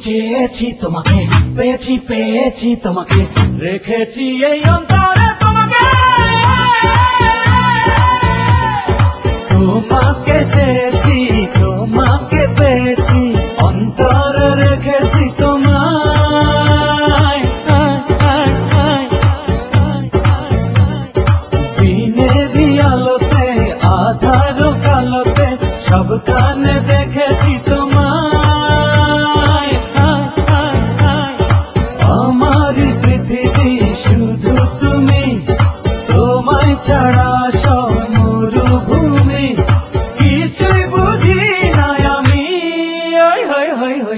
চেয়েছি তোমাকে, পেয়েছি পেয়েছি তোমাকে, রেখেছি এই অন্তরে তোমাকে। তোমাকে চেয়েছি, তোমাকে পেয়েছি, অন্তরে রেখেছি তোমায়। দিনেরই আলোতে আধার কালোতে সব কানে দেখেছি তোমায়। আমারই পৃথিবী শুধু তুমি, তোমায় ছাড়া সব মরুভূমি, কিছুই বুঝি না আমি।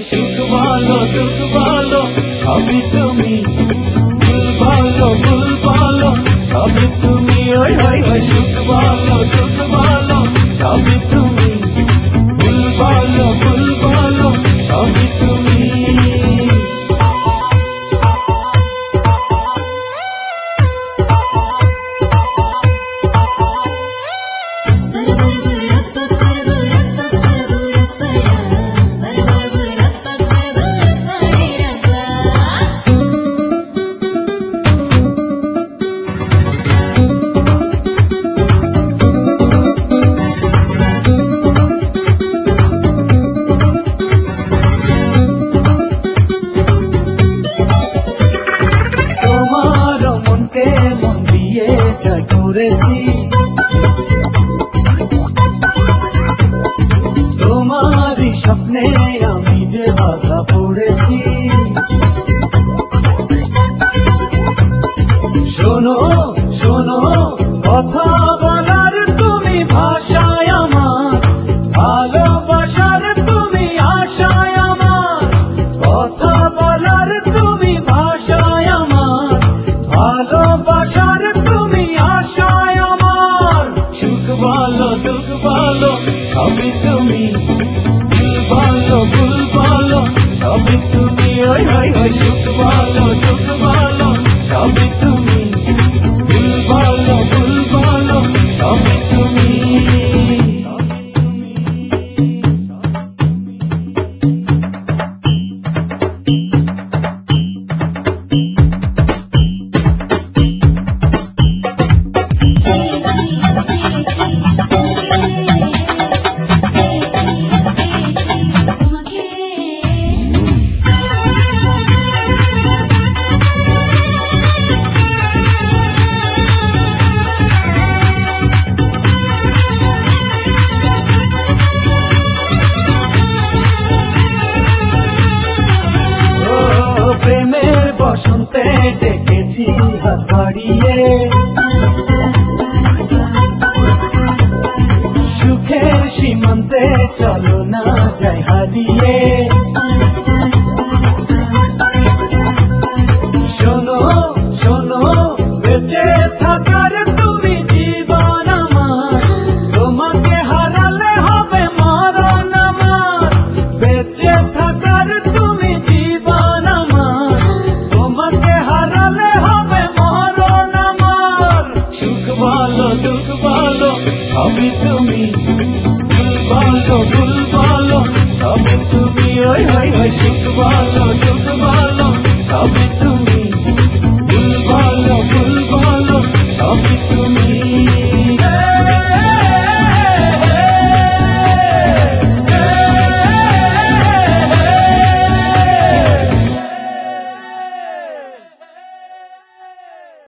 সুখ বলো দুঃখ বলো সবই তুমি, ভুল বলো ভুল বলো সবই তুমি। সুখ বলো দুঃখ বলো সবই তুমি, ভুল বলো ভুল বলো সবই তুমি। মন দিয়ে যা করেছি, তোমারই স্বপ্নে আমি যে বাধা পড়েছি। শোনো শোনো কথা বলার তুমি ভাষায় আমার, ভালোবাসার তুমি আশায় আমার। কথা বলার তুমি ভাষায় আমার, ভালোবাসার তুমি আশায় আমার। সুখ বলো দুঃখ বলো সবই তুমি, ভুল বলো ভুল বলো সবই তুমি। সুখ বলো দুঃখ বলো সবই তুমি, ভুল বলো ভুল বলো সবই তুমি। প্রেমের বসন্তে ডেকেছি হাত বাড়িয়ে, সুখের সীমান্তে চলো না যাই হারিয়ে। শোনো শোনো বেঁচে থাকার তুমি জীবন আমার, তোমাকে হারালে হবে মরণ আমার। বেঁচে থাকার তুমি জীবন আমার, তোমাকে হারালে হবে মরণ আমার। সুখ বলো দুঃখ বলো সবই তুমি, ভুল বলো ভুল